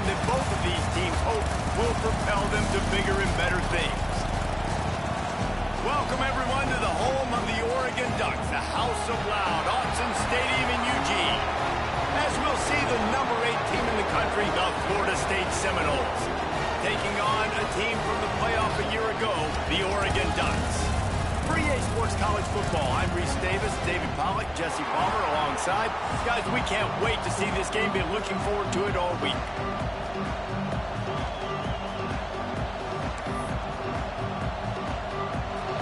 one that both of these teams hope will propel them to bigger and better things. Welcome, everyone, to the home of the Oregon Ducks, the House of Loud, Autzen Stadium in Eugene. As we'll see the number 8 team in the country, the Florida State Seminoles, taking on a team from the playoff a year ago, the Oregon Ducks. For EA Sports College Football, I'm Reese Davis, David Pollack, Jesse Palmer alongside. Guys, we can't wait to see this game. Been looking forward to it all week.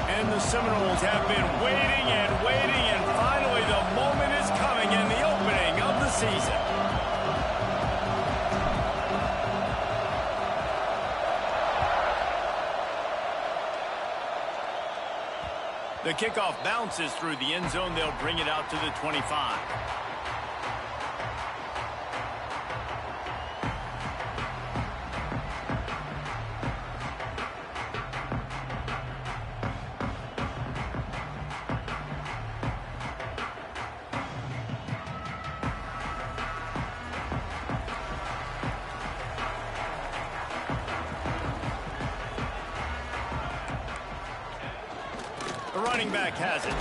And the Seminoles have been waiting, and finally the moment is coming in the opening of the season. The kickoff bounces through the end zone. They'll bring it out to the 25. The running back has it.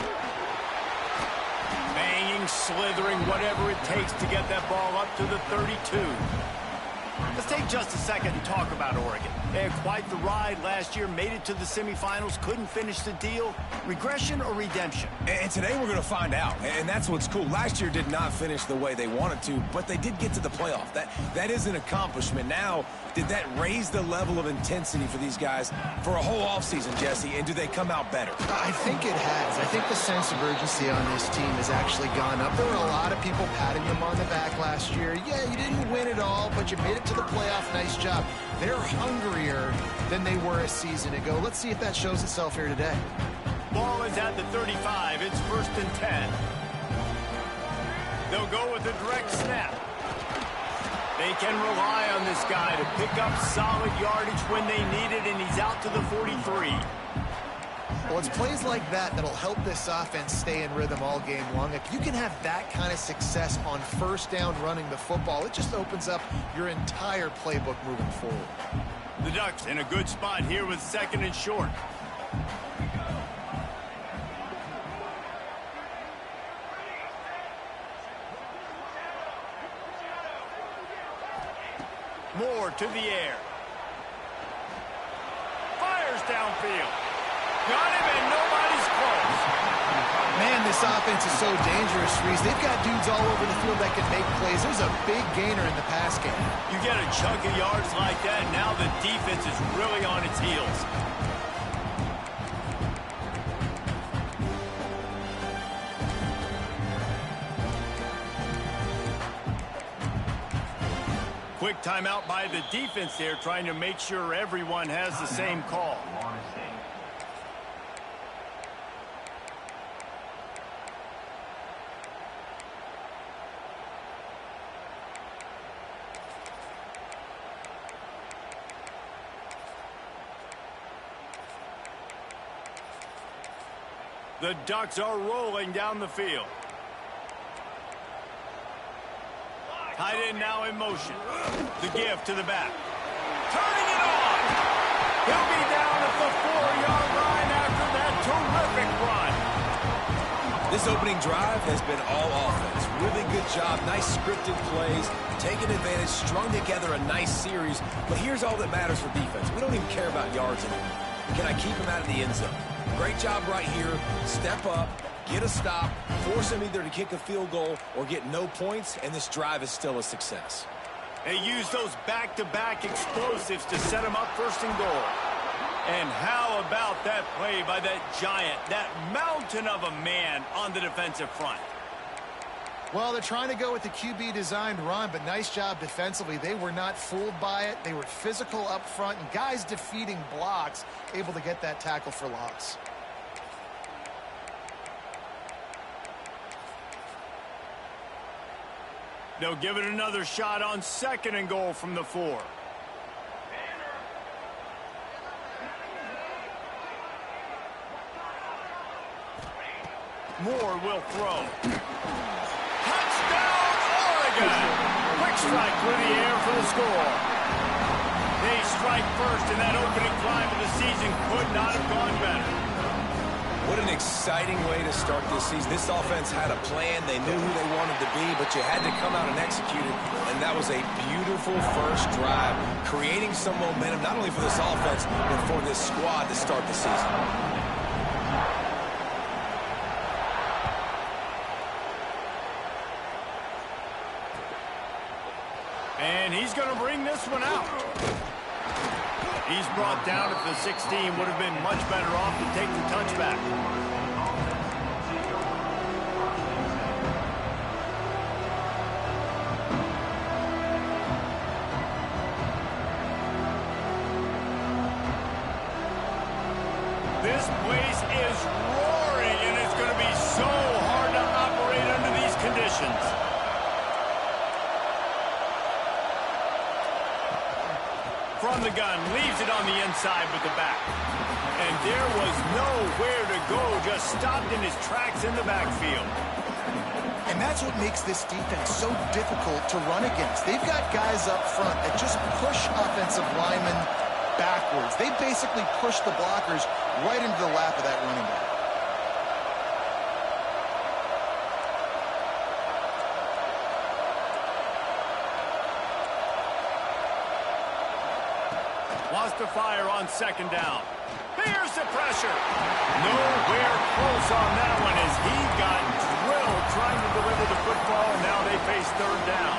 Banging, slithering, whatever it takes to get that ball up to the 32. Let's take just a second and talk about Oregon. They had quite the ride last year, made it to the semifinals, couldn't finish the deal. Regression or redemption? And today we're going to find out, and that's what's cool. Last year did not finish the way they wanted to, but they did get to the playoff. That is an accomplishment. Now, did that raise the level of intensity for these guys for a whole offseason, Jesse, and do they come out better? I think it has. I think the sense of urgency on this team has actually gone up. There were a lot of people patting them on the back last year. Yeah, you didn't win it all, but you made it to the playoff. Nice job. They're hungrier than they were a season ago. Let's see if that shows itself here today. Ball is at the 35. It's 1st and 10. They'll go with a direct snap. They can rely on this guy to pick up solid yardage when they need it, and he's out to the 43. Well, it's plays like that that'll help this offense stay in rhythm all game long. If you can have that kind of success on first down running the football, it just opens up your entire playbook moving forward. The Ducks in a good spot here with 2nd and short. Moore to the air. Fires downfield. Got him, and nobody's close. Man, this offense is so dangerous, Reese. They've got dudes all over the field that can make plays. There's a big gainer in the pass game. You get a chunk of yards like that, now the defense is really on its heels. Quick timeout by the defense there, trying to make sure everyone has the same call. The Ducks are rolling down the field. Tight end now in motion. The give to the back. Turning it on. He'll be down at the 4-yard line after that terrific run. This opening drive has been all offense. Really good job. Nice scripted plays. Taking advantage. Strung together a nice series. But here's all that matters for defense. We don't even care about yards anymore. Can I keep him out of the end zone? Great job right here. Step up. Get a stop, force them either to kick a field goal or get no points, and this drive is still a success. They use those back-to-back explosives to set them up 1st and goal. And how about that play by that giant, that mountain of a man on the defensive front? Well, they're trying to go with the QB-designed run, but nice job defensively. They were not fooled by it. They were physical up front, and guys defeating blocks, able to get that tackle for loss. They'll give it another shot on 2nd and goal from the 4. Moore will throw. Touchdown, Oregon! Quick strike through the air for the score. strike first, and that opening drive of the season could not have gone better. What an exciting way to start this season. This offense had a plan. They knew who they wanted to be, but you had to come out and execute it. And that was a beautiful first drive, creating some momentum, not only for this offense, but for this squad to start the season. And he's going to bring this one out. He's brought down at the 16. Would have been much better off to take the touchback. This place is roaring, and it's going to be so hard to operate under these conditions. From the gun, leaves it on the inside with the back. And there was nowhere to go, just stopped in his tracks in the backfield. And that's what makes this defense so difficult to run against. They've got guys up front that just push offensive linemen backwards. They basically push the blockers right into the lap of that running back. Wants to fire on second down. Here's the pressure. Nowhere close on that one as he got drilled trying to deliver the football, and now they face third down.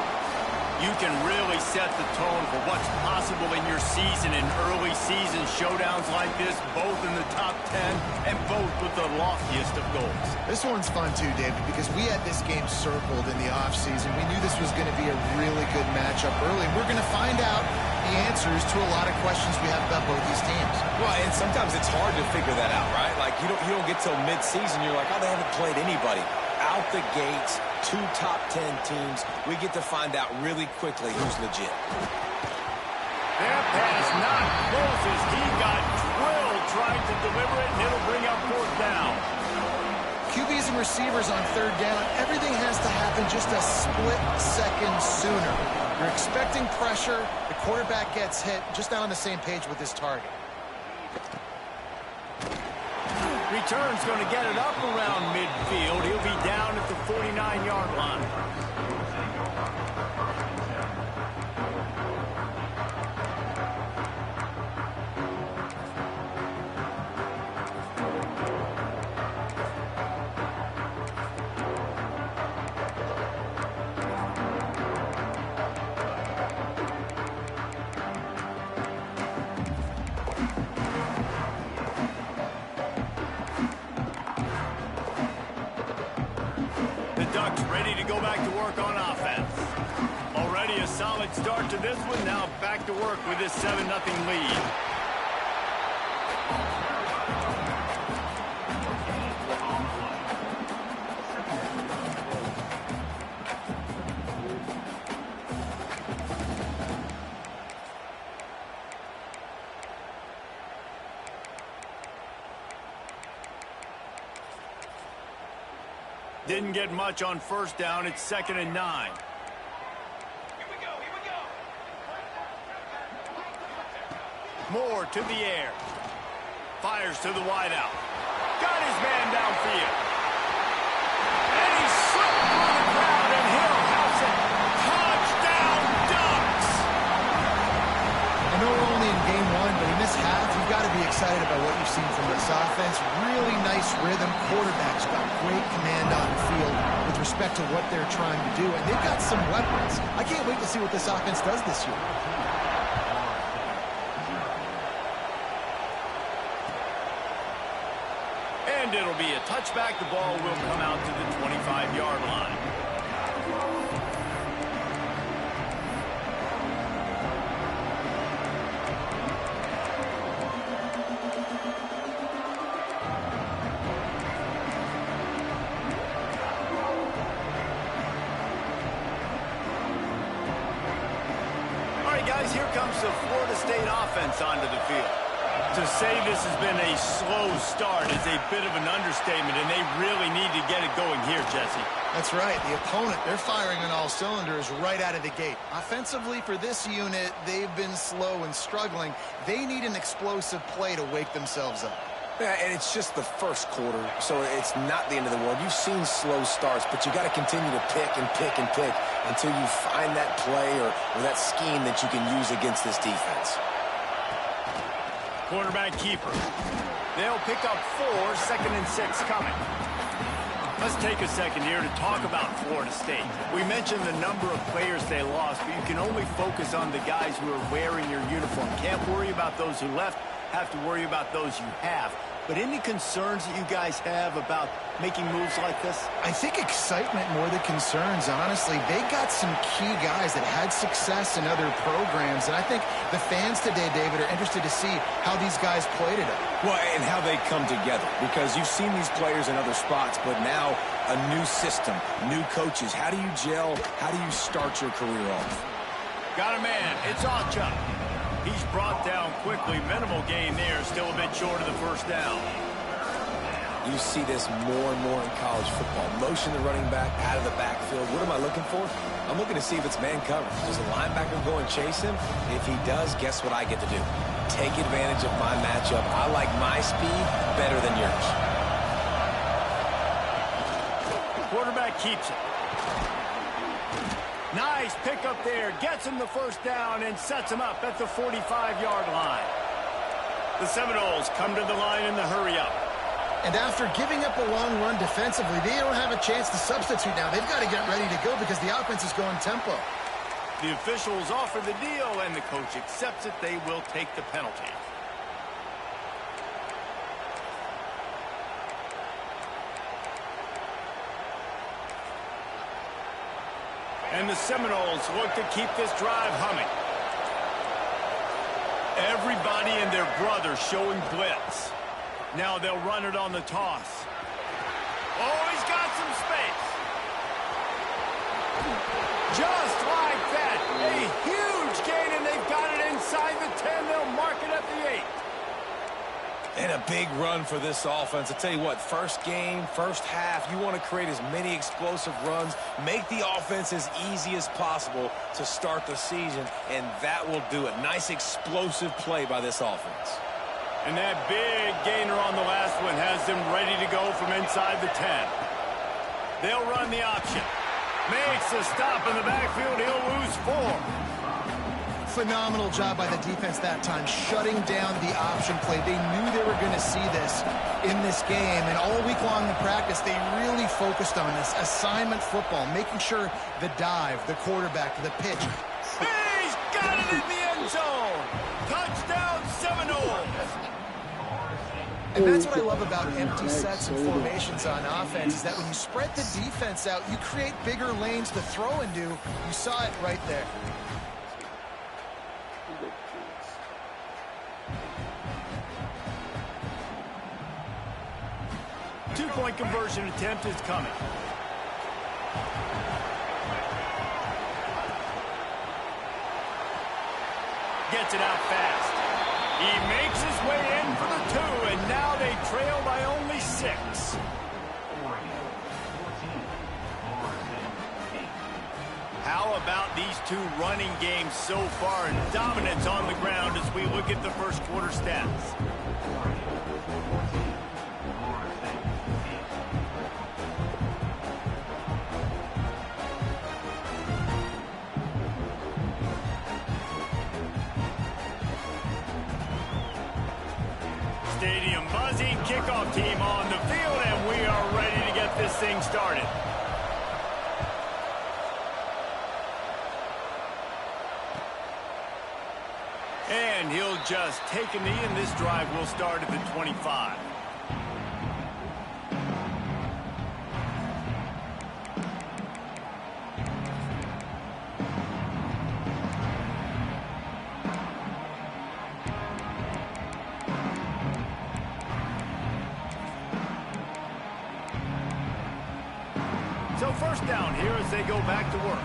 You can really set the tone for what's possible in your season in early season showdowns like this, both in the top 10 and both with the loftiest of goals. This one's fun too, David, because we had this game circled in the offseason. We knew this was going to be a really good matchup early, and we're going to find out the answers to a lot of questions we have about both these teams. Well, and sometimes it's hard to figure that out, right? Like, you don't get till mid-season, you're like, oh, they haven't played anybody. Out the gates, 2 top 10 teams. We get to find out really quickly who's legit. That pass not close as he got drilled trying to deliver it, and it'll bring up fourth down. QBs and receivers on third down, everything has to happen just a split second sooner. You're expecting pressure, the quarterback gets hit, just not on the same page with his target. Return's going to get it up around midfield. He'll be down at the 49-yard line. Ready to go back to work on offense. Already a solid start to this one. Now back to work with this 7-0 lead. Didn't get much on first down. It's 2nd and 9. Here we go. Moore to the air. Fires to the wideout. Got his man downfield. And he slipped through the crowd, and Hill has it. Touchdown Ducks! I know we're only in game one, but in this half, you've got to be excited about what you've seen from this offense. Really nice rhythm. Quarterback's got great command on the field with respect to what they're trying to do, and they've got some weapons. I can't wait to see what this offense does this year. And it'll be a touchback. The ball will come out to the 25-yard line. All right, guys, here comes the Florida State offense onto the field. To say this has been a slow start is a bit of an understatement, and they really need to get it going here, Jesse. That's right. The opponent, they're firing on all cylinders right out of the gate. Offensively, for this unit, they've been slow and struggling. They need an explosive play to wake themselves up. Yeah, and it's just the first quarter, so it's not the end of the world. You've seen slow starts, but you got to continue to pick and pick and pick until you find that play or that scheme that you can use against this defense. Quarterback keeper. They'll pick up 4, 2nd and 6 coming. Let's take a second here to talk about Florida State. We mentioned the number of players they lost, but you can only focus on the guys who are wearing your uniform. Can't worry about those who left, have to worry about those you have. But any concerns that you guys have about making moves like this? I think excitement more than concerns, honestly. They got some key guys that had success in other programs, and I think the fans today, David, are interested to see how these guys play today. Well, and how they come together, because you've seen these players in other spots, but now a new system, new coaches. How do you gel? How do you start your career off? Got a man. It's Ocha. He's brought down quickly. Minimal gain there. Still a bit short of the first down. You see this more and more in college football. Motion the running back out of the backfield. What am I looking for? I'm looking to see if it's man coverage. Does the linebacker go and chase him? If he does, guess what I get to do? Take advantage of my matchup. I like my speed better than yours. Quarterback keeps it. Nice pickup there. Gets him the first down and sets him up at the 45-yard line. The Seminoles come to the line in the hurry-up. And after giving up a long run defensively, they don't have a chance to substitute now. They've got to get ready to go because the offense is going tempo. The officials offer the deal, and the coach accepts it. They will take the penalty. And the Seminoles look to keep this drive humming. Everybody and their brother showing blitz. Now they'll run it on the toss. Oh, he's got some space. Just like that. A huge gain, and they've got it inside the 10. They'll mark it at the 8. And a big run for this offense. I tell you what, first game, first half, you want to create as many explosive runs, make the offense as easy as possible to start the season, and that will do it. Nice explosive play by this offense. And that big gainer on the last one has them ready to go from inside the 10. They'll run the option. Makes a stop in the backfield. He'll lose 4. Phenomenal job by the defense that time, shutting down the option play. They knew they were going to see this in this game, and all week long in practice, they really focused on this assignment football, making sure the dive, the quarterback, the pitch. He's got it in the end zone. Touchdown, Seminoles. And that's what I love about empty sets and formations on offense, is that when you spread the defense out, you create bigger lanes to throw into. You saw it right there. Two-point conversion attempt is coming. Gets it out fast. He makes his way in for the 2, and now they trail by only 6. How about these two running games so far, and dominance on the ground as we look at the first quarter stats? Stadium buzzing, kickoff team on the field, and we are ready to get this thing started. And he'll just take a knee, and this drive will start at the 25. So first down here as they go back to work.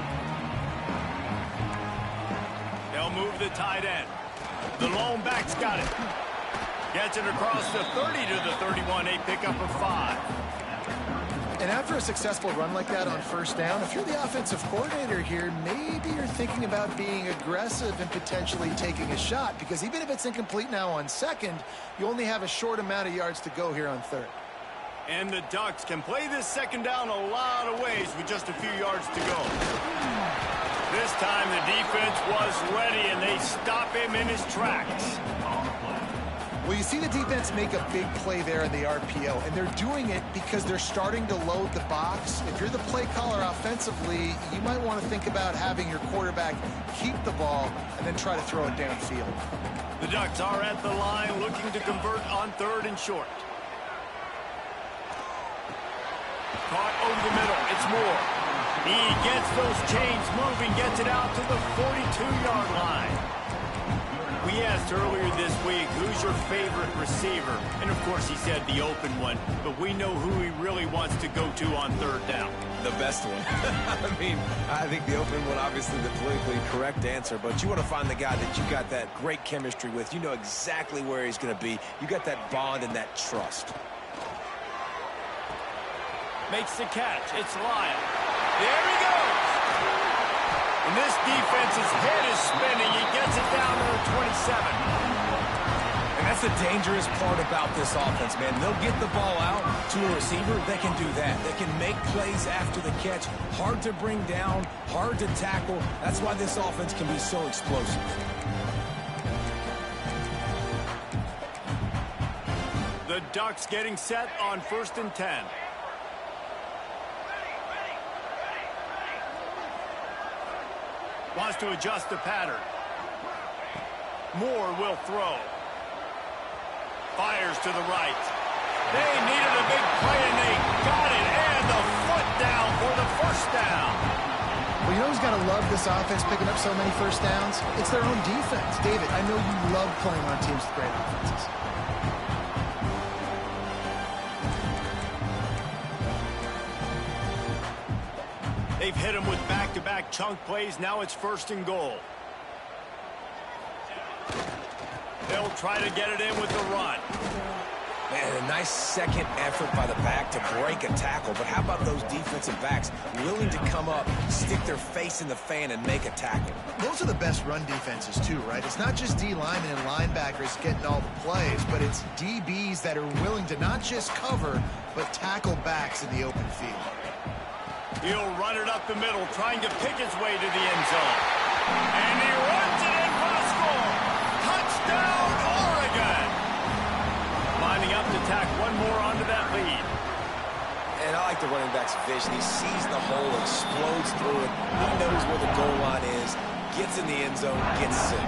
They'll move the tight end. The lone back's got it. Gets it across the 30 to the 31, a pickup of 5. And after a successful run like that on first down, if you're the offensive coordinator here, maybe you're thinking about being aggressive and potentially taking a shot, because even if it's incomplete now on second, you only have a short amount of yards to go here on third. And the Ducks can play this second down a lot of ways with just a few yards to go. This time the defense was ready, and they stop him in his tracks. Well, you see the defense make a big play there in the RPO, and they're doing it because they're starting to load the box. If you're the play caller offensively, you might want to think about having your quarterback keep the ball and then try to throw it downfield. The Ducks are at the line looking to convert on third and short. Caught over the middle. It's Moore. He gets those chains moving, gets it out to the 42-yard line. We asked earlier this week, who's your favorite receiver? And, of course, he said the open one. But we know who he really wants to go to on third down. The best one. I mean, I think the open one, obviously the politically correct answer, but you want to find the guy that you got that great chemistry with. You know exactly where he's going to be. You got that bond and that trust. Makes the catch. It's Lyle. There he goes. And this defense's head is spinning. He gets it down to the 27. And that's the dangerous part about this offense, man. They'll get the ball out to a receiver. They can do that. They can make plays after the catch. Hard to bring down, hard to tackle. That's why this offense can be so explosive. The Ducks getting set on 1st and 10. Wants to adjust the pattern. Moore will throw. Fires to the right. They needed a big play, and they got it. And the foot down for the first down. Well, you know who's got to love this offense picking up so many first downs? It's their own defense. David, I know you love playing on teams with great offenses. They've hit him with back-to-back chunk plays. Now it's 1st and goal. They'll try to get it in with the run. Man, a nice second effort by the back to break a tackle. But how about those defensive backs willing to come up, stick their face in the fan, and make a tackle? Those are the best run defenses, too, right? It's not just D linemen and linebackers getting all the plays, but it's DBs that are willing to not just cover, but tackle backs in the open field. He'll run it up the middle, trying to pick his way to the end zone. And he runs it in for a score. Touchdown, Oregon! Lining up to tack one more onto that lead. And I like the running back's vision. He sees the hole, explodes through it. He knows where the goal line is, gets in the end zone, gets 6.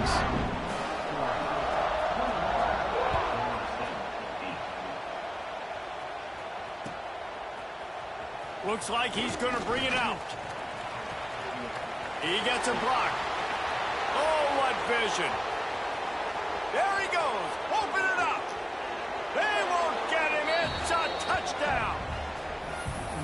Looks like he's going to bring it out. He gets a block. Oh, what vision. There he goes. Open it up. They won't get him. It's a touchdown.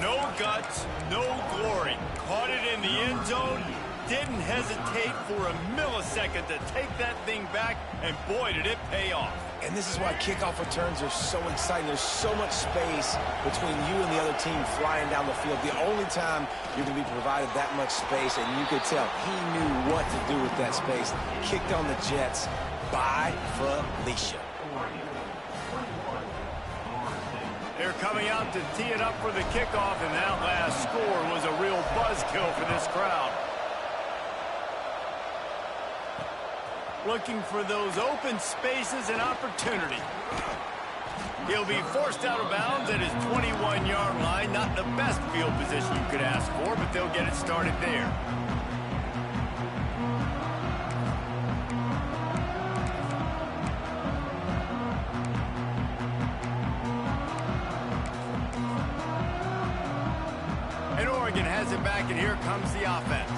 No guts, no glory. Caught it in the end zone. Didn't hesitate for a millisecond to take that thing back, and boy, did it pay off. And this is why kickoff returns are so exciting. There's so much space between you and the other team flying down the field. The only time you're going to be provided that much space, and you could tell he knew what to do with that space. Kicked on the Jets by Felicia. They're coming out to tee it up for the kickoff, and that last score was a real buzzkill for this crowd. Looking for those open spaces and opportunity. He'll be forced out of bounds at his 21-yard line. Not the best field position you could ask for, but they'll get it started there. And Oregon has it back, and here comes the offense.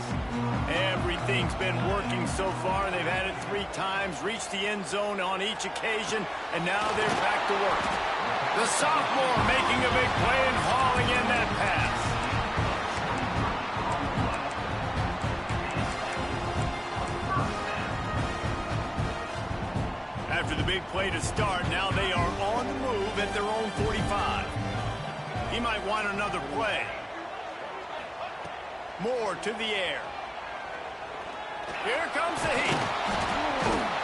Everything's been working so far. They've had it 3 times, reached the end zone on each occasion, and now they're back to work. The sophomore making a big play and hauling in that pass. After the big play to start, now they are on the move at their own 45. He might want another play. Moore to the air. Here comes the heat.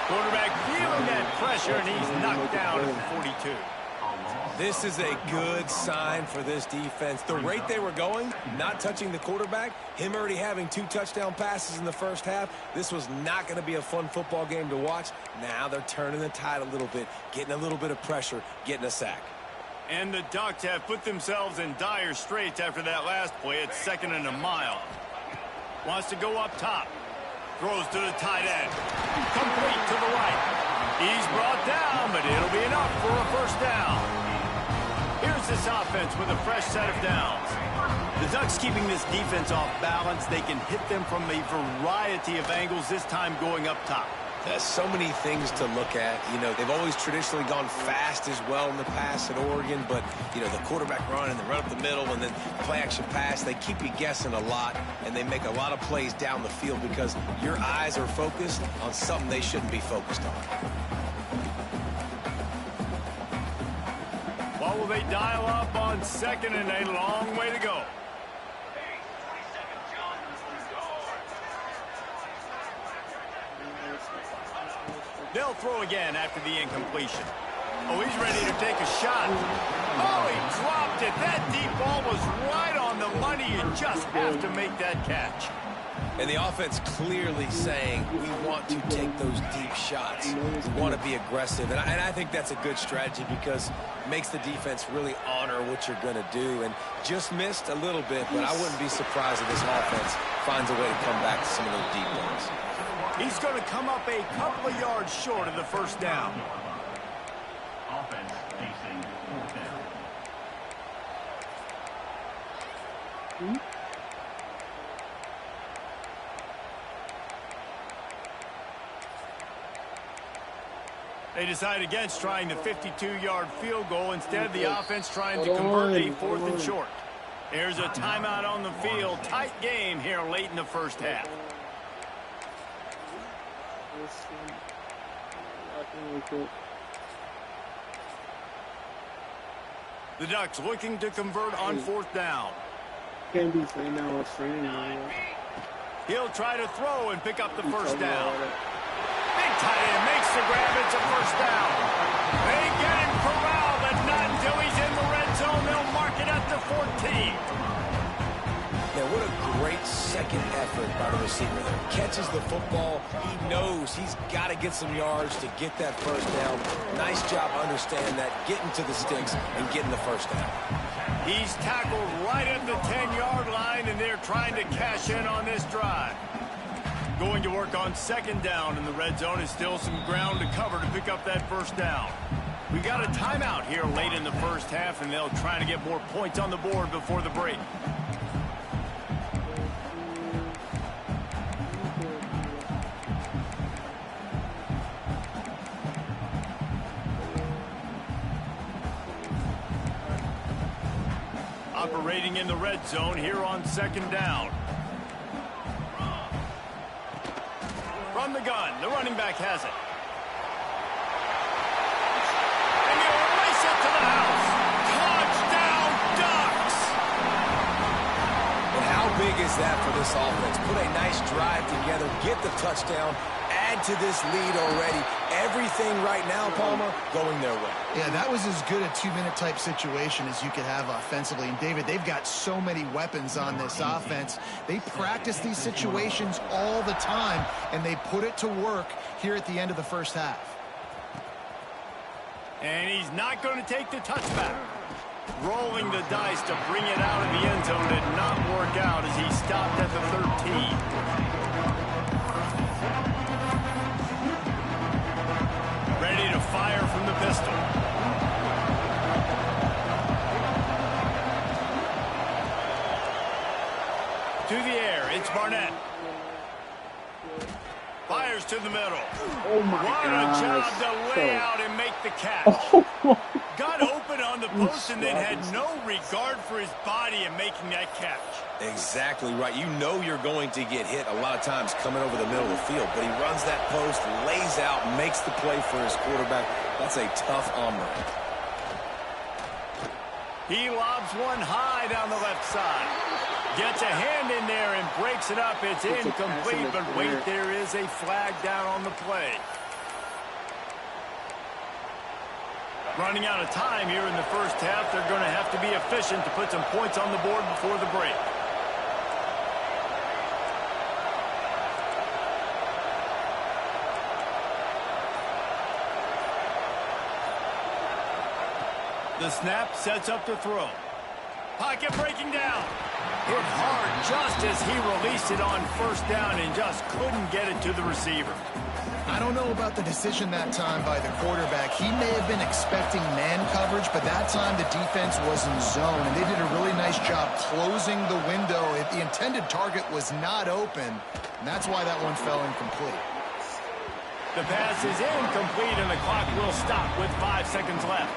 Quarterback feeling that pressure, and he's knocked down at the 42. This is a good sign for this defense. The rate they were going, not touching the quarterback, him already having 2 touchdown passes in the first half, this was not going to be a fun football game to watch. Now they're turning the tide a little bit, getting a little bit of pressure, getting a sack. And the Ducks have put themselves in dire straits after that last play. It's 2nd and a mile. Wants to go up top. Throws to the tight end. Complete to the right. He's brought down, but it'll be enough for a first down. Here's this offense with a fresh set of downs. The Ducks keeping this defense off balance. They can hit them from a variety of angles, this time going up top. There's so many things to look at. You know, they've always traditionally gone fast as well in the past at Oregon, but, you know, the quarterback run and the run up the middle and then play-action pass, they keep you guessing a lot, and they make a lot of plays down the field because your eyes are focused on something they shouldn't be focused on. What will they dial up on 2nd and a long way to go? They'll throw again after the incompletion. Oh, he's ready to take a shot. Oh, he dropped it. That deep ball was right on the money. You just have to make that catch. And the offense clearly saying, we want to take those deep shots. We want to be aggressive. And I think that's a good strategy because it makes the defense really honor what you're going to do. And just missed a little bit, but I wouldn't be surprised if this offense finds a way to come back to some of those deep ones. He's going to come up a couple of yards short of the first down. Offense facing 4th down. They decide against trying the 52-yard field goal. Instead, the offense trying to convert a 4th and short. There's a timeout on the field. Tight game here late in the first half. The Ducks looking to convert on 4th down. Can't be saying now what's training. He'll try to throw and pick up the first down. Big tight end makes the grab. It's a first down. They get him corralled, but not until he's in the red zone. They'll mark it at the 14. Now, what a great second effort by the receiver there. Catches the football. He knows he's got to get some yards to get that first down. Nice job understanding that, getting to the sticks and getting the first down. He's tackled right at the 10-yard line, and they're trying to cash in on this drive. Going to work on 2nd down in the red zone is still some ground to cover to pick up that first down. We got a timeout here late in the first half, and they'll try to get more points on the board before the break. Operating in the red zone here on 2nd down. From the gun, the running back has it. And he'll race it to the house. Touchdown, Ducks! But how big is that for this offense? Put a nice drive together, get the touchdown, add to this lead already. Everything right now, Palmer, going their way. Yeah, that was as good a 2-minute type situation as you could have offensively. And, David, they've got so many weapons on this offense. They practice these situations all the time, and they put it to work here at the end of the first half. And he's not going to take the touchback. Rolling the dice to bring it out of the end zone did not work out as he stopped at the 13. Ready to fire from the pistol. To the air, it's Barnett. Fires fires to the middle. Oh my What gosh. a job to lay out and make the catch. Oh my. Got open on the post and then had no regard for his body in making that catch. Exactly right. You know you're going to get hit a lot of times coming over the middle of the field, but he runs that post, lays out, makes the play for his quarterback. That's a tough hombre. He lobs one high down the left side. Gets a hand in there and breaks it up. It's incomplete, but wait, there is a flag down on the play. Running out of time here in the first half. They're going to have to be efficient to put some points on the board before the break. The snap sets up the throw. Pocket breaking down. Hit hard just as he released it on first down and just couldn't get it to the receiver. I don't know about the decision that time by the quarterback. He may have been expecting man coverage, but that time the defense was in zone, and they did a really nice job closing the window. The intended target was not open, and that's why that one fell incomplete. The pass is incomplete, and the clock will stop with 5 seconds left.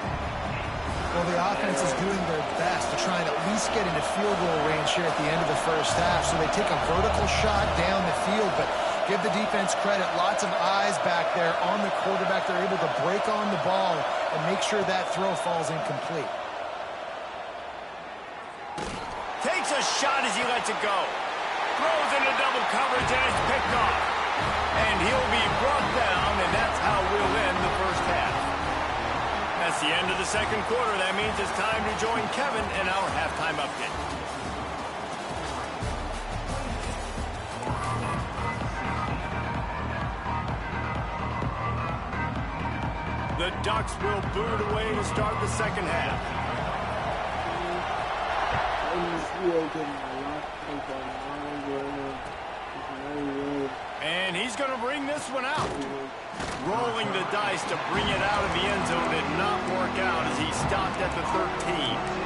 Well, the offense is doing their best to try and at least get into field goal range here at the end of the first half. So they take a vertical shot down the field, but give the defense credit. Lots of eyes back there on the quarterback. They're able to break on the ball and make sure that throw falls incomplete. Takes a shot as he lets it go. Throws into double coverage, and it's picked off. And he'll be brought down, and that's how we'll end the first half. That's the end of the second quarter. That means it's time to join Kevin in our halftime update. The Ducks will boot it away to start the second half. And he's going to bring this one out. Rolling the dice to bring it out of the end zone did not work out as he stopped at the 13.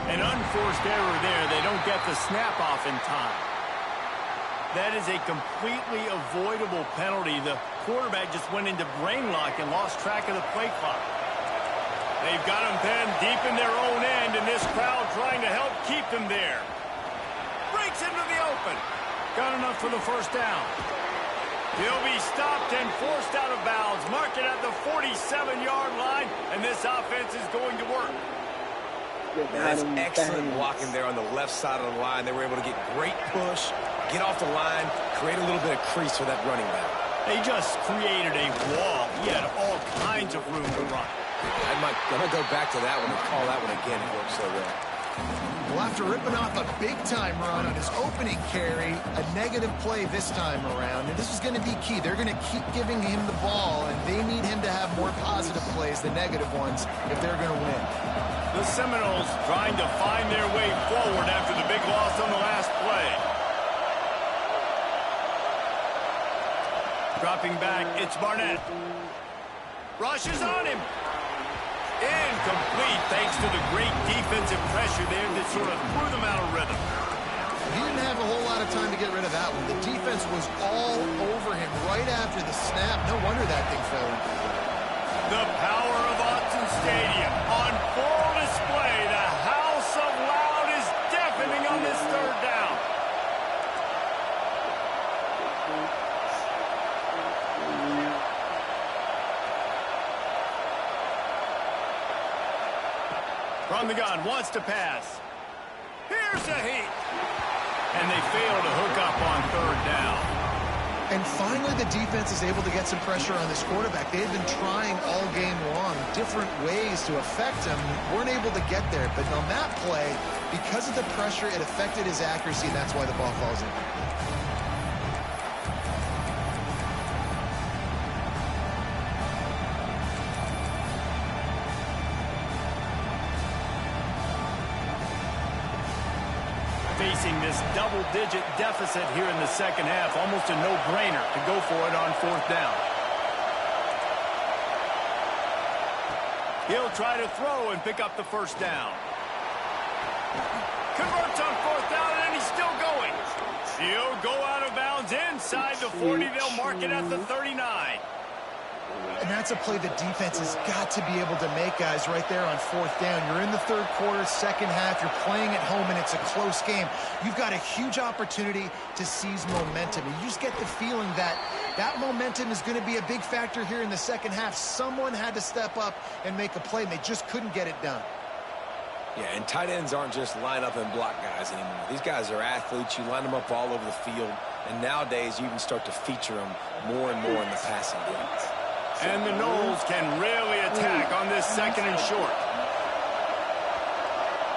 An unforced error there. They don't get the snap off in time. That is a completely avoidable penalty. The quarterback just went into brain lock and lost track of the play clock. They've got him pinned deep in their own end, and this crowd trying to help keep them there. Breaks into the open. Got enough for the first down. He'll be stopped and forced out of bounds. Mark it at the 47-yard line, and this offense is going to work. That's excellent blocking there on the left side of the line. They were able to get great push, get off the line, create a little bit of crease for that running back. They just created a wall. He had all kinds of room to run. I'm going to go back to that one and call that one again. It worked so well. Well, after ripping off a big-time run on his opening carry, a negative play this time around, and this is going to be key. They're going to keep giving him the ball, and they need him to have more positive plays than negative ones if they're going to win. The Seminoles trying to find their way forward after the big loss on the last play. Dropping back, it's Barnett. Rushes on him. Incomplete thanks to the great defensive pressure there that sort of threw them out of rhythm. He didn't have a whole lot of time to get rid of that one. The defense was all over him right after the snap. No wonder that thing fell. The power of Autzen Stadium on full display. The house of loud is deafening on this third down. From the gun, wants to pass. Here's a heat. And they fail to hook up on third down. And finally, the defense is able to get some pressure on this quarterback. They've been trying all game long different ways to affect him. Weren't able to get there. But on that play, because of the pressure, it affected his accuracy, and that's why the ball falls in. Facing this double-digit deficit here in the second half, almost a no-brainer to go for it on fourth down. He'll try to throw and pick up the first down. Converts on fourth down, and he's still going. He'll go out of bounds inside the 40. They'll mark it at the 39. And that's a play the defense has got to be able to make, guys, right there on fourth down. You're in the third quarter, second half. You're playing at home, and it's a close game. You've got a huge opportunity to seize momentum. And you just get the feeling that that momentum is going to be a big factor here in the second half. Someone had to step up and make a play, and they just couldn't get it done. Yeah, and tight ends aren't just line up and block guys anymore. These guys are athletes. You line them up all over the field. And nowadays, you can start to feature them more and more in the passing game. And the Knowles can really attack on this second and short.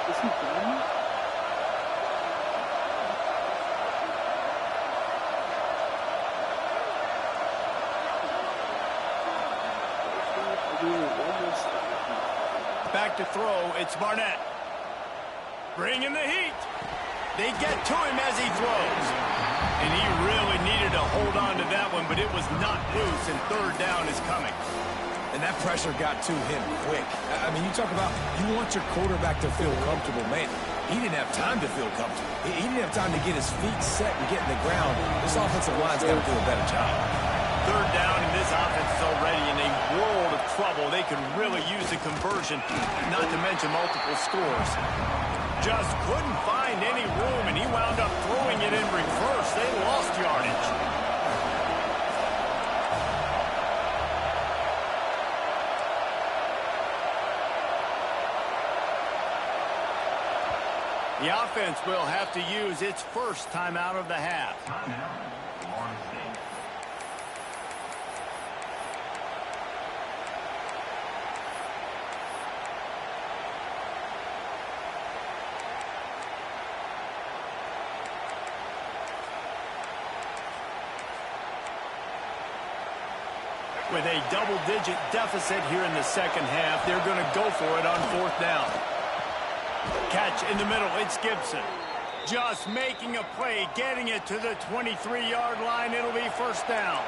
Is he done? Back to throw, it's Barnett. Bringing the heat. They get to him as he throws. And he really needed to hold on to that one, but it was not loose, and third down is coming. And that pressure got to him quick. I mean, you talk about you want your quarterback to feel comfortable. Man, he didn't have time to feel comfortable. He didn't have time to get his feet set and get in the ground. This offensive line's got to do a better job. Third down, and this offense is already in a world of trouble. They could really use a conversion, not to mention multiple scores. Just couldn't find any room, and he wound up throwing it in reverse. They lost yardage. The offense will have to use its first timeout of the half. With a double-digit deficit here in the second half, they're going to go for it on fourth down. Catch in the middle, it's Gibson. Just making a play, getting it to the 23-yard line. It'll be first down.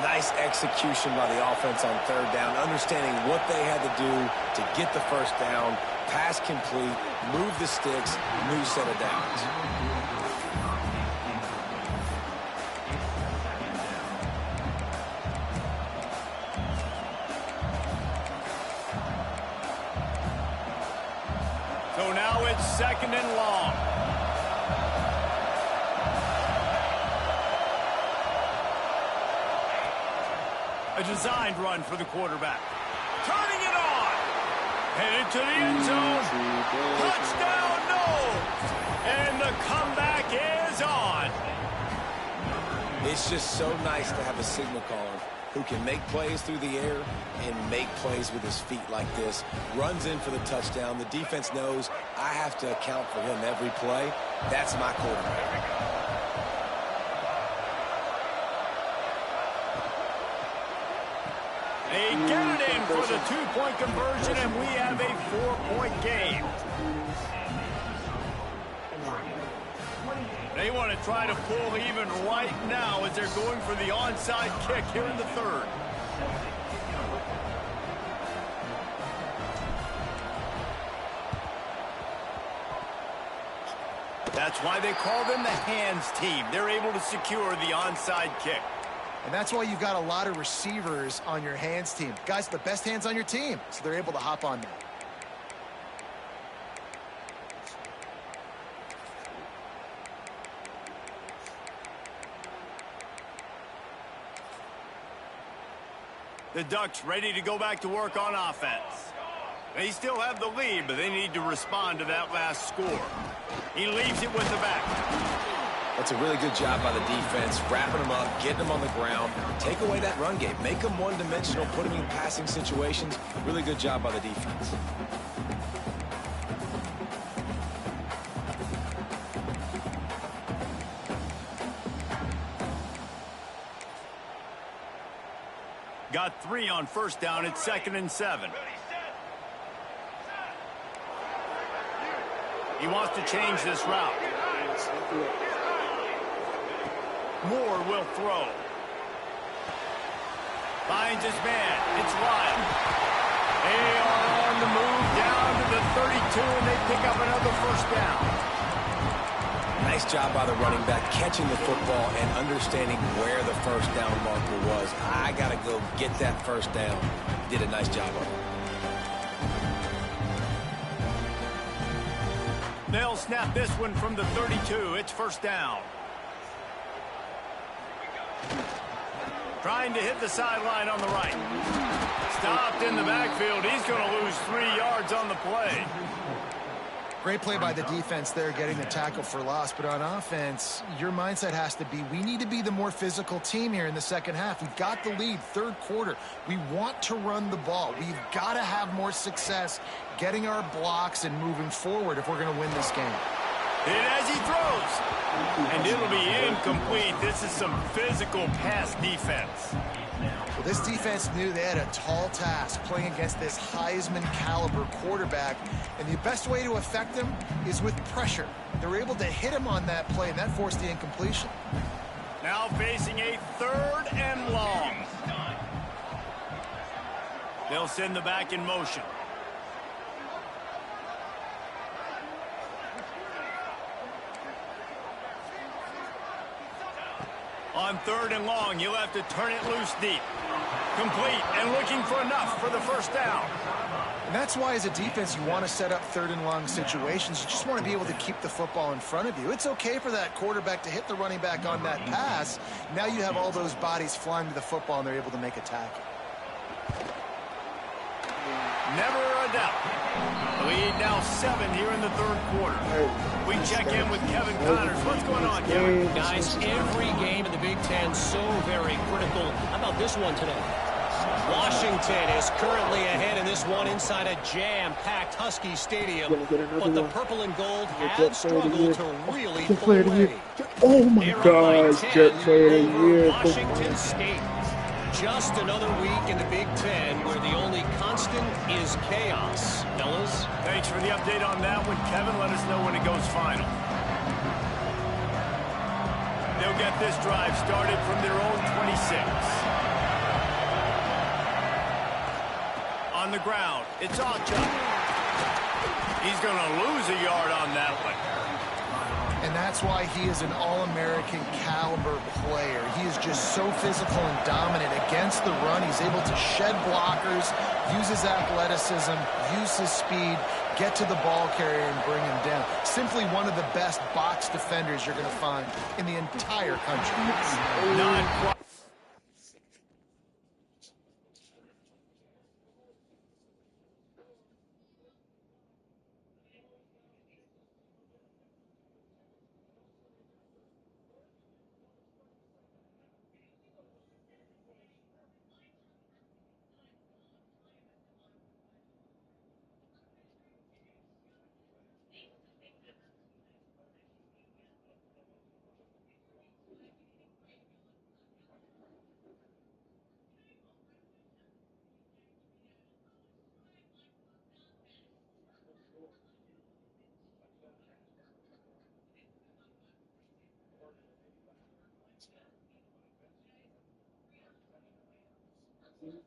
Nice execution by the offense on third down, understanding what they had to do to get the first down, pass complete, move the sticks, new set of downs. So now it's second and long. A designed run for the quarterback. Turning it on. Headed to the end zone. Touchdown, Knowles. And the comeback is on. It's just so nice to have a signal caller who can make plays through the air and make plays with his feet like this. Runs in for the touchdown. The defense knows I have to account for him every play. That's my quarterback. They get it in for the two-point conversion, and we have a four-point game. They want to try to pull even right now as they're going for the onside kick here in the third. That's why they call them the hands team. They're able to secure the onside kick. And that's why you've got a lot of receivers on your hands team. Guys, the best hands on your team, so they're able to hop on that. The Ducks ready to go back to work on offense. They still have the lead, but they need to respond to that last score. He leaves it with the back. That's a really good job by the defense, wrapping them up, getting them on the ground. Take away that run game. Make them one-dimensional, put them in passing situations. Really good job by the defense. Got 3 on first down. It's 2nd and 7. He wants to change this route. Moore will throw. Finds his man. It's Lyle. They are on the move down to the 32, and they pick up another first down. Nice job by the running back, catching the football and understanding where the first down marker was. I got to go get that first down. Did a nice job of it. They'll snap this one from the 32. It's first down. Trying to hit the sideline on the right. Stopped in the backfield. He's going to lose 3 yards on the play. Great play by the defense there, getting the tackle for loss. But on offense, your mindset has to be, we need to be the more physical team here in the second half. We've got the lead, third quarter. We want to run the ball. We've got to have more success getting our blocks and moving forward if we're going to win this game. Hit as he throws. And it'll be incomplete. This is some physical pass defense. Well, this defense knew they had a tall task playing against this Heisman caliber quarterback, and the best way to affect him is with pressure. They were able to hit him on that play, and that forced the incompletion. Now facing a 3rd and long. They'll send the back in motion. On 3rd and long, you'll have to turn it loose deep. Complete and looking for enough for the first down. And that's why as a defense you want to set up 3rd and long situations. You just want to be able to keep the football in front of you. It's okay for that quarterback to hit the running back on that pass. Now you have all those bodies flying to the football and they're able to make a tackle. Never a doubt. The lead now 7 here in the 3rd quarter. We check in with Kevin Connors. What's going on, Kevin? Guys, every game in the Big Ten so very critical. How about this one today? Washington is currently ahead in this one inside a jam-packed Husky Stadium, but the purple and gold have struggled to really pull away. Oh my gosh, Jet Player of the Year. Washington State. Just another week in the Big Ten where the only constant is chaos. Fellas? Thanks for the update on that one, Kevin. Let us know when it goes final. They'll get this drive started from their own 26. On the ground, it's Acha. He's going to lose a yard on that one. And that's why he is an All-American caliber player. He is just so physical and dominant against the run. He's able to shed blockers, use his athleticism, use his speed, get to the ball carrier and bring him down. Simply one of the best box defenders you're going to find in the entire country. Not quite.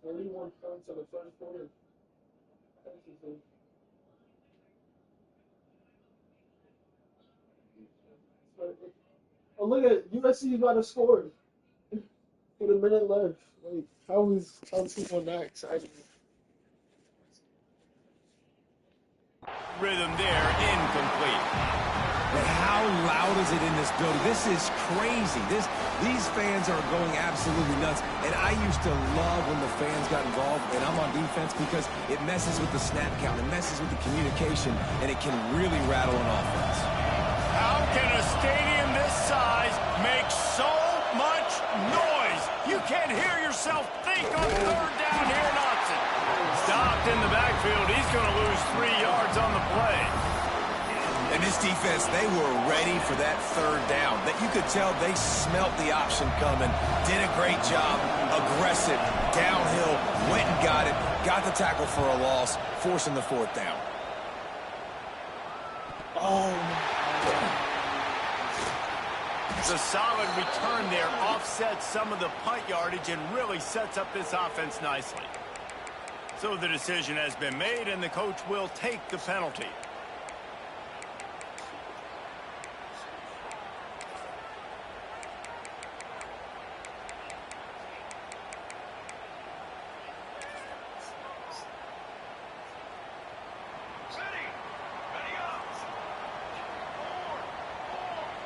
Thirty-one points in the first quarter. Oh, look at USC about to score with a minute left. Like, how is people not excited? Rhythm there, incomplete. But how loud is it in this building? This is crazy. These fans are going absolutely nuts. And I used to love when the fans got involved, and I'm on defense, because it messes with the snap count. It messes with the communication, and it can really rattle an offense. How can a stadium this size make so much noise? You can't hear yourself think on 3rd down here in Austin. Stopped in the backfield. He's going to lose 3 yards on the play. And this defense, they were ready for that 3rd down. That you could tell they smelt the option coming. Did a great job. Aggressive. Downhill. Went and got it. Got the tackle for a loss. Forcing the 4th down. Oh, The solid return there offsets some of the punt yardage and really sets up this offense nicely. So the decision has been made, and the coach will take the penalty.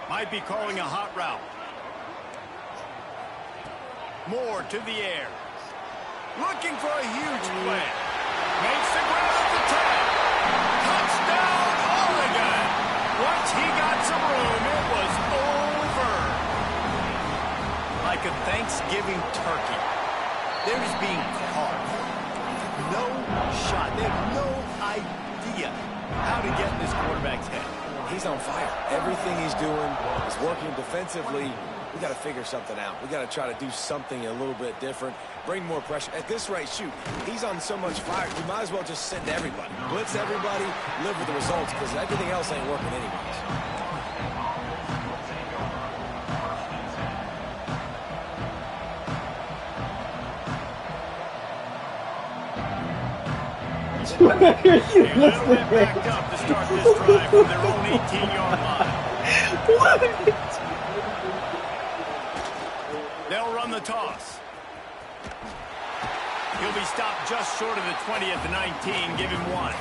Might be calling a hot route. Moore to the air. Looking for a huge play. Makes the grab at the 10. Touchdown, Oregon. Once he got some room, it was over. Like a Thanksgiving turkey. They're just being caught. No shot. They have no idea how to get in this quarterback's head. He's on fire. Everything he's doing is working defensively. We got to figure something out. We got to try to do something a little bit different. Bring more pressure. At this rate, shoot, he's on so much fire. You might as well just send everybody. Blitz everybody, live with the results, because everything else ain't working anyways. A little bit backed up to start this drive from their own 18-yard line. They'll run the toss. He'll be stopped just short of the 20 at the 19. Give him 1.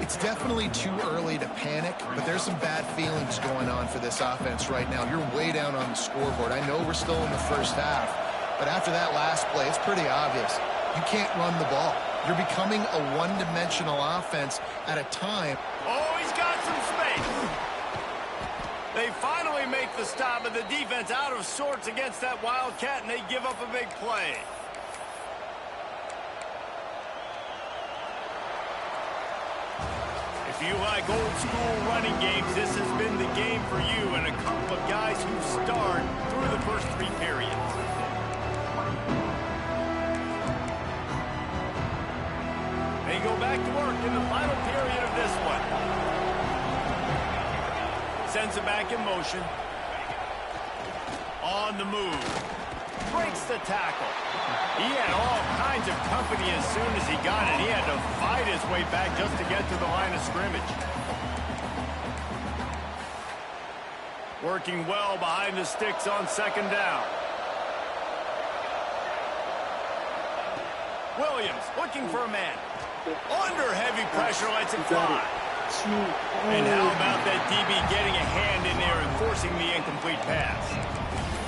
It's definitely too early to panic, but there's some bad feelings going on for this offense right now. You're way down on the scoreboard. I know we're still in the first half, but after that last play, it's pretty obvious. You can't run the ball. You're becoming a one-dimensional offense at a time. Oh, he's got some space. They finally make the stop, and the defense out of sorts against that Wildcat, and they give up a big play. If you like old-school running games, this has been the game for you, and a couple of guys who starred through the first 3 periods. They go back to work in the final period of this one. Sends it back in motion. On the move. Breaks the tackle. He had all kinds of company as soon as he got it. He had to fight his way back just to get to the line of scrimmage. Working well behind the sticks on second down. Williams looking for a man. Under heavy pressure, lets it fly. And how about that DB getting a hand in there and forcing the incomplete pass?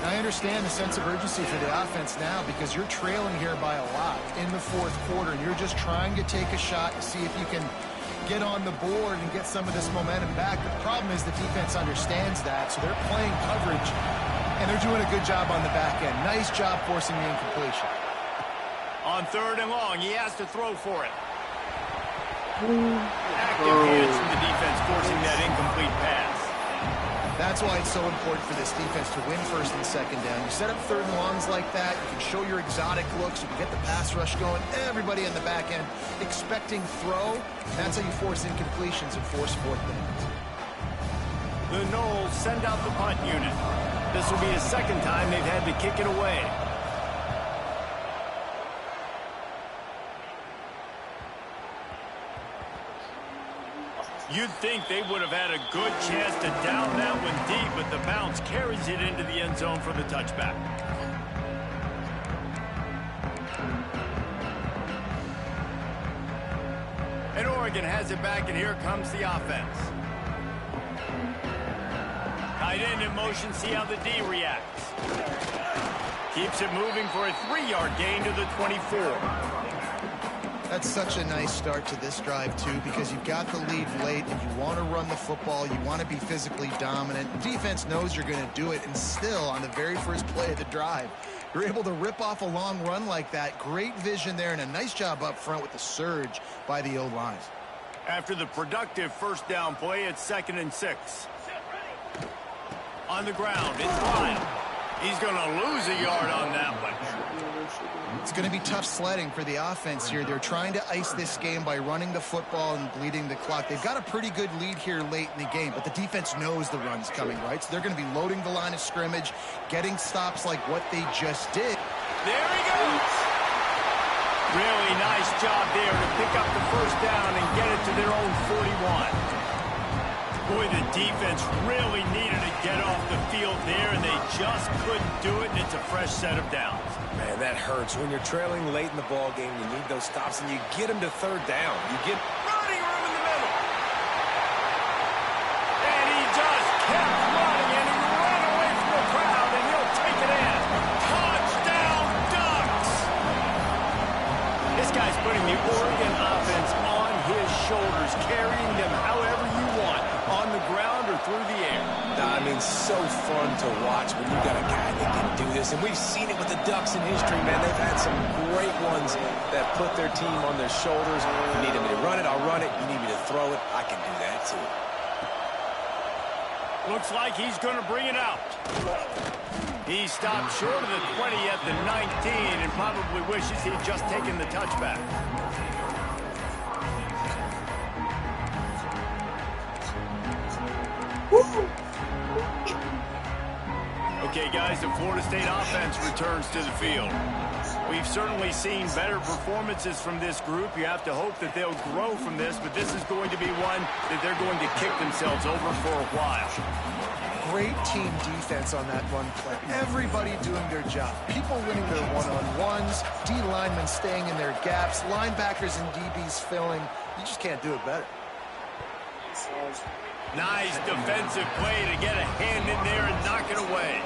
I understand the sense of urgency for the offense now because you're trailing here by a lot in the fourth quarter, and you're just trying to take a shot to see if you can get on the board and get some of this momentum back. The problem is the defense understands that, so they're playing coverage, and they're doing a good job on the back end. Nice job forcing the incompletion. On 3rd and long, he has to throw for it. Active hands from the defense forcing that incomplete pass. That's why it's so important for this defense to win 1st and 2nd down. You set up 3rd and longs like that, you can show your exotic looks, you can get the pass rush going, everybody on the back end expecting throw. That's how you force incompletions and force 4th downs. The Knowles send out the punt unit. This will be the 2nd time they've had to kick it away. You'd think they would have had a good chance to down that one deep, but the bounce carries it into the end zone for the touchback. And Oregon has it back, and here comes the offense. Tight end in motion, see how the D reacts. Keeps it moving for a 3-yard gain to the 24. That's such a nice start to this drive, too, because you've got the lead late and you want to run the football. You want to be physically dominant. The defense knows you're going to do it, and still, on the very first play of the drive, you're able to rip off a long run like that. Great vision there, and a nice job up front with the surge by the O-line. After the productive 1st down play, it's 2nd and 6. On the ground, it's Lyle. He's going to lose a yard on that one. It's going to be tough sledding for the offense here. They're trying to ice this game by running the football and bleeding the clock. They've got a pretty good lead here late in the game, but the defense knows the run's coming, right? So they're going to be loading the line of scrimmage, getting stops like what they just did. There he goes. Really nice job there to pick up the first down and get it to their own 41. Boy, the defense really needed to get off the field there, and they just couldn't do it, and it's a fresh set of downs. Man, that hurts. When you're trailing late in the ball game, you need those stops, and you get them to third down. You get running room in the middle. And he just kept running, and he ran away from the crowd, and he'll take it in. Touchdown, Ducks! This guy's putting the Oregon offense on his shoulders, carrying them however you want, on the ground or through the air. I mean, so fun to watch when you got a guy that can do this. And we've seen it with the Ducks in history, man. They've had some great ones that put their team on their shoulders. If you need me to run it, I'll run it. You need me to throw it, I can do that too. Looks like he's going to bring it out. He stopped short of the 20 at the 19 and probably wishes he'd just taken the touchback. Okay, guys, the Florida State offense returns to the field. We've certainly seen better performances from this group. You have to hope that they'll grow from this, but this is going to be one that they're going to kick themselves over for a while. Great team defense on that run play. Everybody doing their job. People winning their one-on-ones, D linemen staying in their gaps, linebackers and DBs filling. You just can't do it better. Nice defensive play to get a hand in there and knock it away.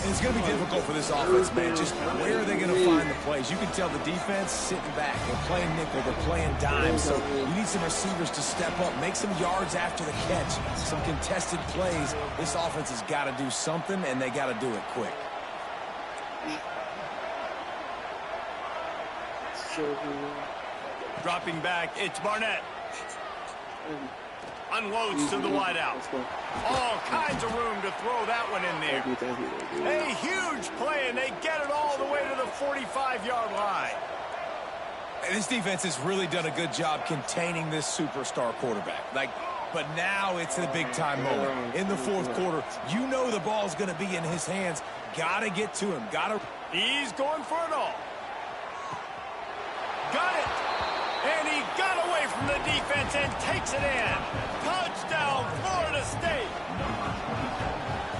And it's going to be difficult for this offense, man. Just where are they going to find the plays? You can tell the defense sitting back. They're playing nickel. They're playing dime. So you need some receivers to step up, make some yards after the catch, some contested plays. This offense has got to do something, and they got to do it quick. Dropping back, it's Barnett. Unloads to the wideout. All kinds of room to throw that one in there. A huge play, and they get it all the way to the 45-yard line. And this defense has really done a good job containing this superstar quarterback. But now it's a big-time moment. In the fourth quarter, you know the ball's going to be in his hands. Got to get to him. He's going for it all. Got it. And he got away from the defense and takes it in. Touchdown, Florida State.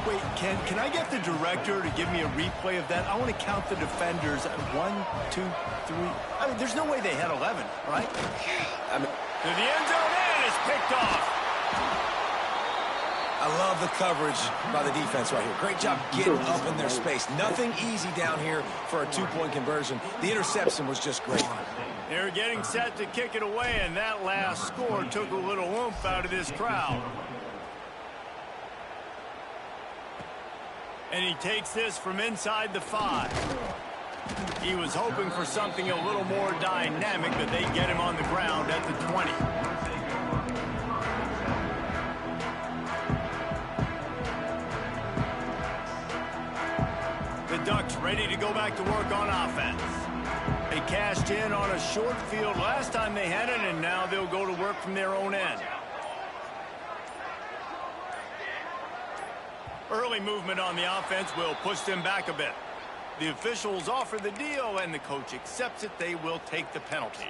Wait, can I get the director to give me a replay of that? I want to count the defenders. 1, 2, 3. I mean, there's no way they had 11, right? To the end zone and it's picked off. I love the coverage by the defense right here. Great job getting up in their space. Nothing easy down here for a two-point conversion. The interception was just great. They're getting set to kick it away, and that last score took a little oomph out of this crowd. And he takes this from inside the 5. He was hoping for something a little more dynamic, but they get him on the ground at the 20. The Ducks ready to go back to work on offense. They cashed in on a short field last time they had it, and now they'll go to work from their own end. Early movement on the offense will push them back a bit. The officials offer the deal, and the coach accepts it. They will take the penalty.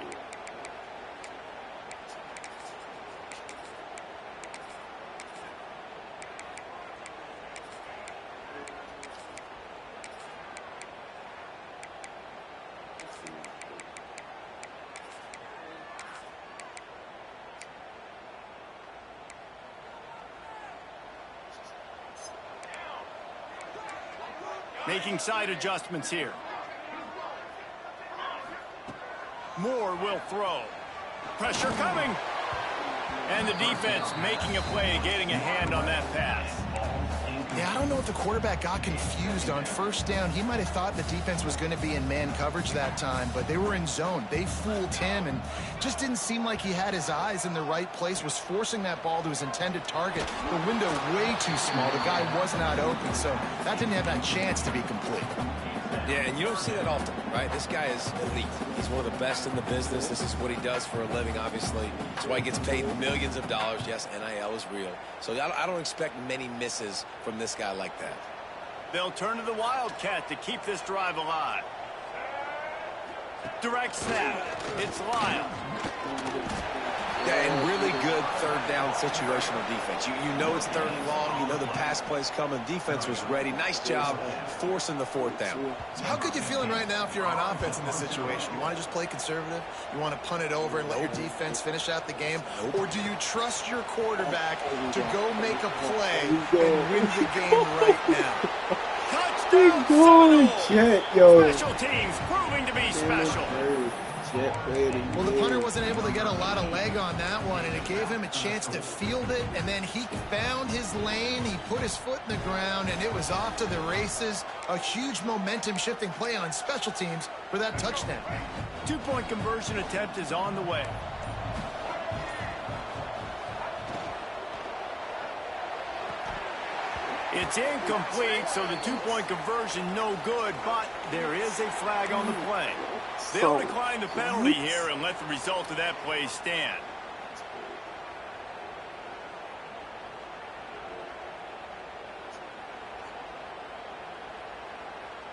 Making side adjustments here. Moore will throw. Pressure coming. And the defense making a play, getting a hand on that pass. Yeah, I don't know if the quarterback got confused on first down. He might have thought the defense was going to be in man coverage that time, but they were in zone. They fooled him and just didn't seem like he had his eyes in the right place, was forcing that ball to his intended target. The window way too small. The guy was not open, so that didn't have that chance to be complete. Yeah, and you don't see that often, right? This guy is elite. He's one of the best in the business. This is what he does for a living, obviously. That's why he gets paid millions of dollars. Yes, NIL is real. So I don't expect many misses from this guy like that. They'll turn to the Wildcat to keep this drive alive. Direct snap. It's Lyle. Yeah, and really good third down situational defense. You know it's third and long. You know the pass play's coming. Defense was ready. Nice job forcing the fourth down. So how good you feeling right now if you're on offense in this situation? You want to just play conservative? You want to punt it over and let your defense finish out the game? Or do you trust your quarterback to go make a play and win the game right now? Touchdown, going, Jet, yo. Special teams proving to be special. Well, the punter wasn't able to get a lot of leg on that one, and it gave him a chance to field it, and then he found his lane, he put his foot in the ground, and it was off to the races. A huge momentum-shifting play on special teams for that touchdown. Two-point conversion attempt is on the way. It's incomplete, so the two-point conversion no good, but there is a flag on the play. They'll decline the penalty here and let the result of that play stand.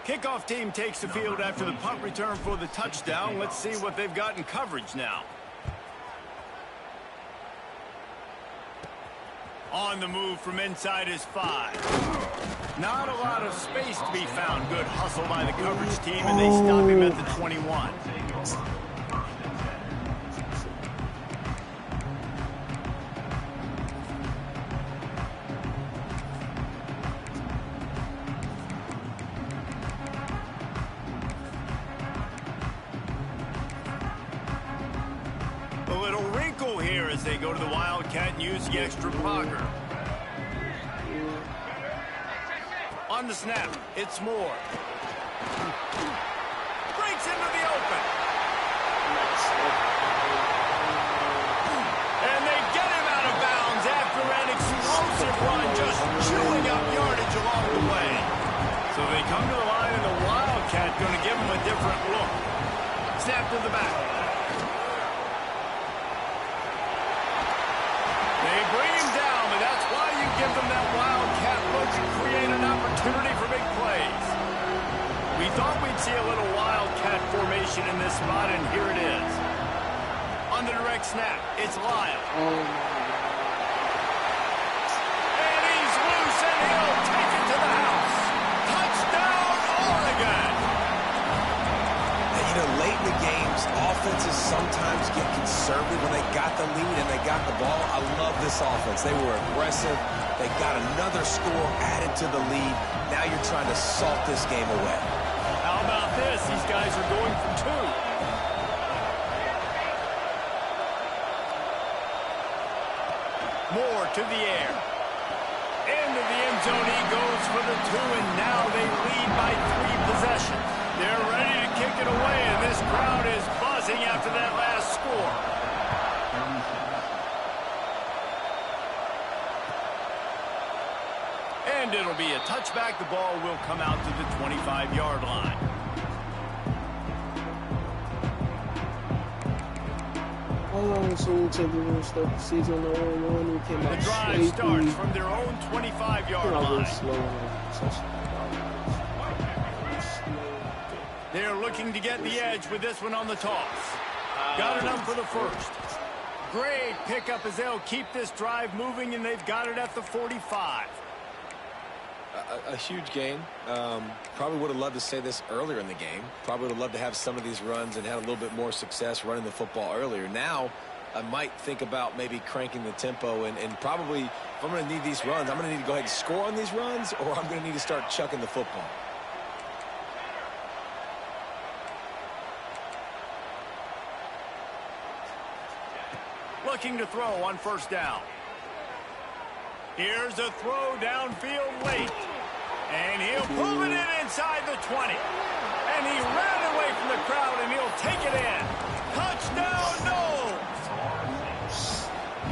Kickoff team takes the field after the punt return for the touchdown. Let's see what they've got in coverage now. On the move from inside his 5. Not a lot of space to be found. Good hustle by the coverage team, and they stop him at the 21. A little wrinkle here as they go to the Wildcat and use the extra blocker. On the snap, it's Moore. Breaks into the open. And they get him out of bounds after an explosive run, just chewing up yardage along the way. So they come to the line, and the Wildcat going to give him a different look. Snap to the back. They bring him down, but that's why you give them that Wildcat look to create an opportunity for big plays. We thought we'd see a little Wildcat formation in this spot, and here it is. On the direct snap, it's Lyle. And he's loose, and he'll take it to the house. Touchdown, Oregon! And, you know, late in the games, offenses sometimes get conservative when they got the lead and they got the ball. I love this offense. They were aggressive. They got another score added to the lead. Now you're trying to salt this game away. How about this? These guys are going for 2. Moore to the air. Into the end zone he goes for the 2, and now they lead by 3 possessions. They're ready to kick it away, and this crowd is buzzing after that last score. And it'll be a touchback. The ball will come out to the 25-yard line. How long so we take to start the season? The drive starts from their own 25-yard line. They're looking to get the edge with this one on the toss. Got it up for the first. Great pickup as they'll keep this drive moving, and they've got it at the 45. A huge game. Probably would have loved to say this earlier in the game. Probably would have loved to have some of these runs and had a little bit more success running the football earlier. Now, I might think about maybe cranking the tempo and probably, if I'm going to need these runs, I'm going to need to go ahead and score on these runs, or I'm going to need to start chucking the football. Looking to throw on first down. Here's a throw downfield late. And he'll pull it in inside the 20. And he ran away from the crowd, and he'll take it in. Touchdown, no!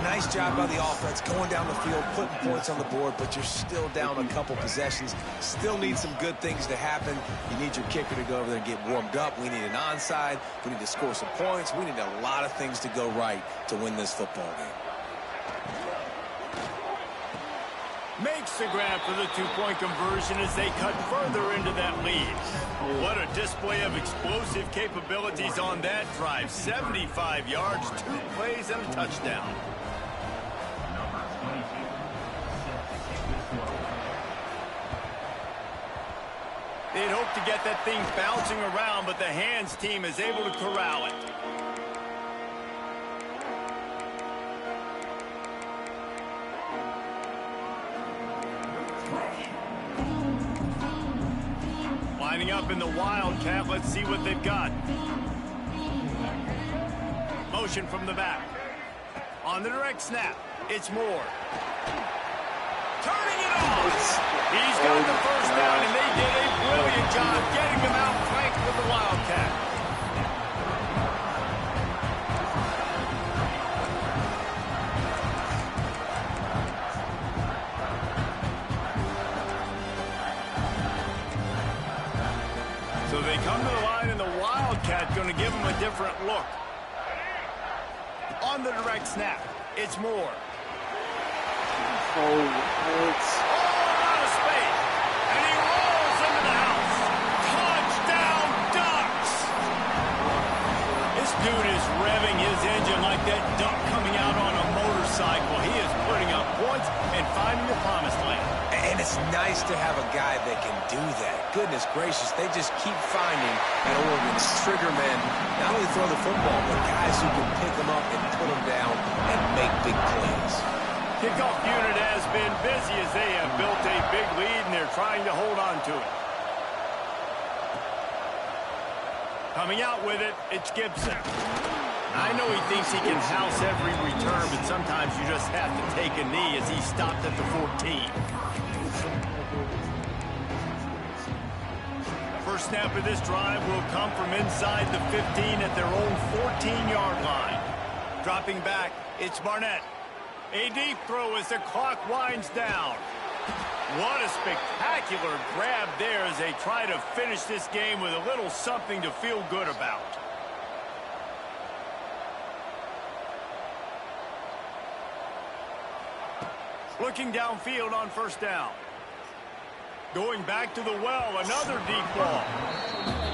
nice job by the offense going down the field, putting points on the board, but you're still down a couple possessions. Still need some good things to happen. You need your kicker to go over there and get warmed up. We need an onside. We need to score some points. We need a lot of things to go right to win this football game. Makes the grab for the two-point conversion as they cut further into that lead. What a display of explosive capabilities on that drive. 75 yards, 2 plays, and a touchdown. They'd hope to get that thing bouncing around, but the hands team is able to corral it. Lining up in the Wildcat. Let's see what they've got. Motion from the back. On the direct snap, it's Moore. Turning it off. He's got the first down, and they did a brilliant job getting them out flanked with the Wildcat. So they come to the line, and the Wildcat going to give them a different look. On the direct snap, it's Moore. Oh, hurts. Out of space, and he rolls into the house. Touchdown, Ducks! This dude is revving his engine like that duck coming out on a motorcycle. He is putting up points and finding the promised land. And it's nice to have a guy that can do that. Goodness gracious, they just keep finding at Oregon trigger men, not only throw the football, but guys who can pick them up and put them down and make big plays. Kickoff unit has been busy as they have built a big lead, and they're trying to hold on to it. Coming out with it, it's Gibson. I know he thinks he can house every return, but sometimes you just have to take a knee as he stopped at the 14. First snap of this drive will come from inside the 15 at their own 14-yard line. Dropping back, it's Barnett. A deep throw as the clock winds down. What a spectacular grab there as they try to finish this game with a little something to feel good about. Looking downfield on first down. Going back to the well, another deep ball.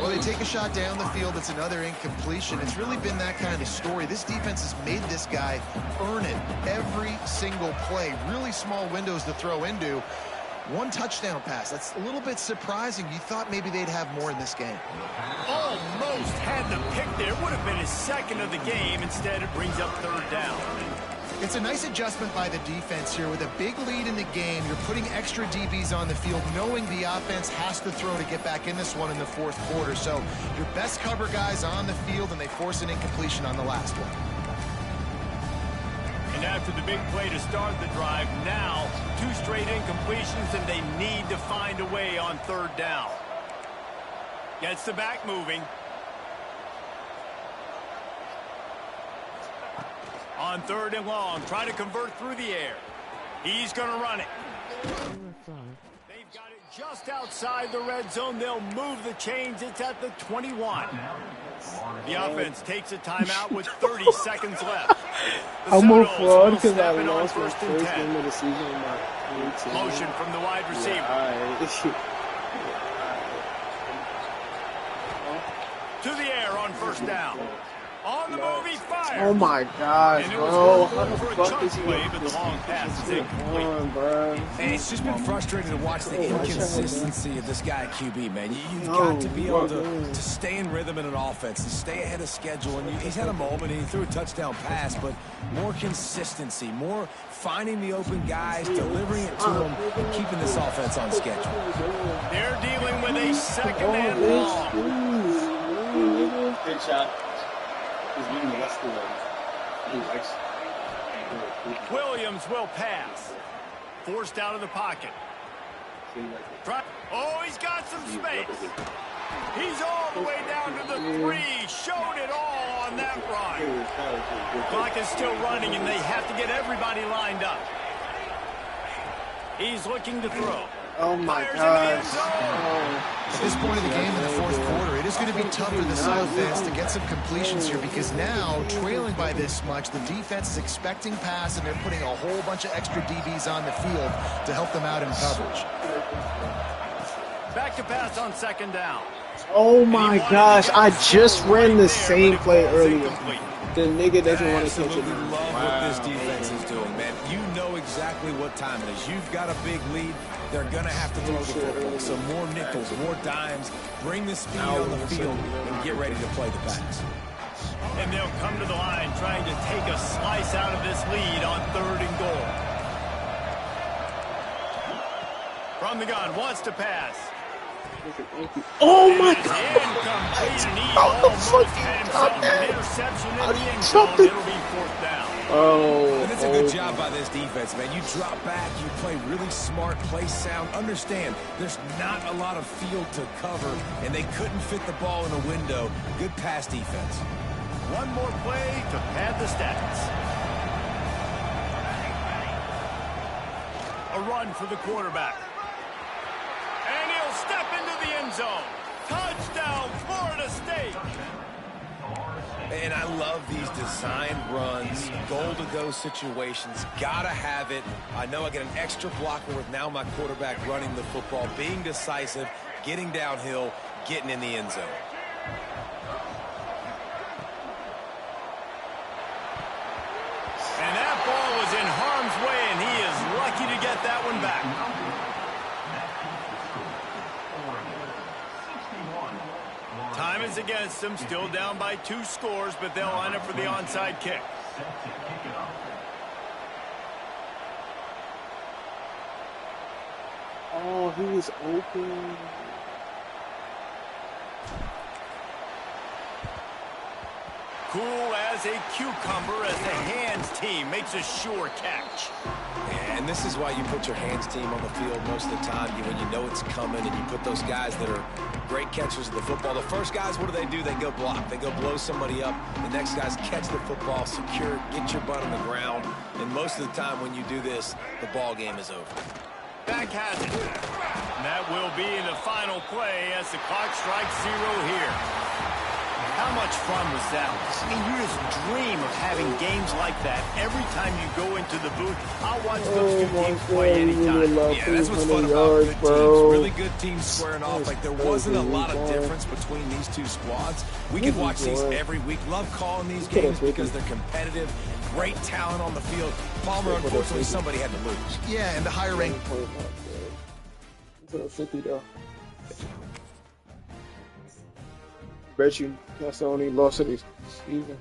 Well, they take a shot down the field. It's another incompletion. It's really been that kind of story. This defense has made this guy earn it every single play. Really small windows to throw into. One touchdown pass. That's a little bit surprising. You thought maybe they'd have more in this game. Almost had the pick there. Would have been his second of the game. Instead, it brings up third down. It's a nice adjustment by the defense here. With a big lead in the game, you're putting extra DBs on the field, knowing the offense has to throw to get back in this one in the fourth quarter. So your best cover guys on the field, and they force an incompletion on the last one. And after the big play to start the drive, now 2 straight incompletions, and they need to find a way on third down. Gets the back moving. On third and long, try to convert through the air. He's going to run it. They've got it just outside the red zone. They'll move the chains. It's at the 21. The offense takes a timeout with 30 seconds left. I'm more fraud because I lost my first game of the season in my team. Motion from the wide receiver. Yeah, to the air on first down. On the move, he fires. oh my gosh, And it was bro. good How the for a fuck chunk is he play, but the long pass is incomplete. bro? And it's just been frustrating to watch the Oh, inconsistency of this guy at QB, man. You've No, got to be able what, to man? stay in rhythm in an offense and stay ahead of schedule. And he's had a moment, and he threw a touchdown pass, but more consistency, more finding the open guys, delivering it to them, and keeping this offense on schedule. They're dealing with a second and long. Good shot. He's being molested. He likes. Williams will pass. Forced out of the pocket. Oh, he's got some space. He's all the way down to the 3. Showed it all on that run. Clock is still running, and they have to get everybody lined up. He's looking to throw. Oh my Fires in the gosh. end zone. At this point of the game in the fourth quarter, it is going to be tough for this offense to get some completions here because now, trailing by this much, the defense is expecting pass and they're putting a whole bunch of extra DBs on the field to help them out in coverage. Back to pass on second down. Oh my gosh, I just ran the same play earlier. The nigga doesn't want to catch it. Absolutely love what this defense is doing, man. You know exactly what time it is. You've got a big lead. They're going to have to throw the football. So more nickels, more dimes. Bring the speed on the field and get ready to play the pass. And they'll come to the line trying to take a slice out of this lead on 3rd and goal. From the gun, wants to pass. Oh my It is god! incomplete, and he How the almost fuck had you himself got that? an interception in How the do you end drop zone. it? It'll be 4th down. Oh, And it's a good job by this defense, man. You drop back, you play really smart, play sound. Understand, there's not a lot of field to cover, and they couldn't fit the ball in a window. Good pass defense. One more play to pad the stats. A run for the quarterback. And he'll step into the end zone. Touchdown, Florida State. And I love these design runs, goal-to-go situations. Gotta have it. I know I get an extra blocker with now my quarterback running the football, being decisive, getting downhill, getting in the end zone. And that ball was in harm's way, and he is lucky to get that one back. Time is against them, still down by 2 scores, but they'll line up for the onside kick. oh, he was open. Cool as a cucumber as the hands team makes a sure catch. And this is why you put your hands team on the field most of the time. When you know it's coming and you put those guys that are great catchers of the football. The first guys, what do? They go block. They go blow somebody up. The next guys catch the football, secure, get your butt on the ground. And most of the time when you do this, the ball game is over. Back has it. And that will be the final play as the clock strikes 0 here. How much fun was that? I mean, you just dream of having games like that every time you go into the booth. I'll watch those two teams play anytime. Yeah, that's what's fun about good teams. Really good teams squaring off. Like, there wasn't a lot of difference between these two squads. We could watch these every week. Love calling these games because they're competitive. Great talent on the field. Palmer, unfortunately, somebody had to lose. Yeah, and the higher rank. 50 though. Bet you that's the only loss of the season.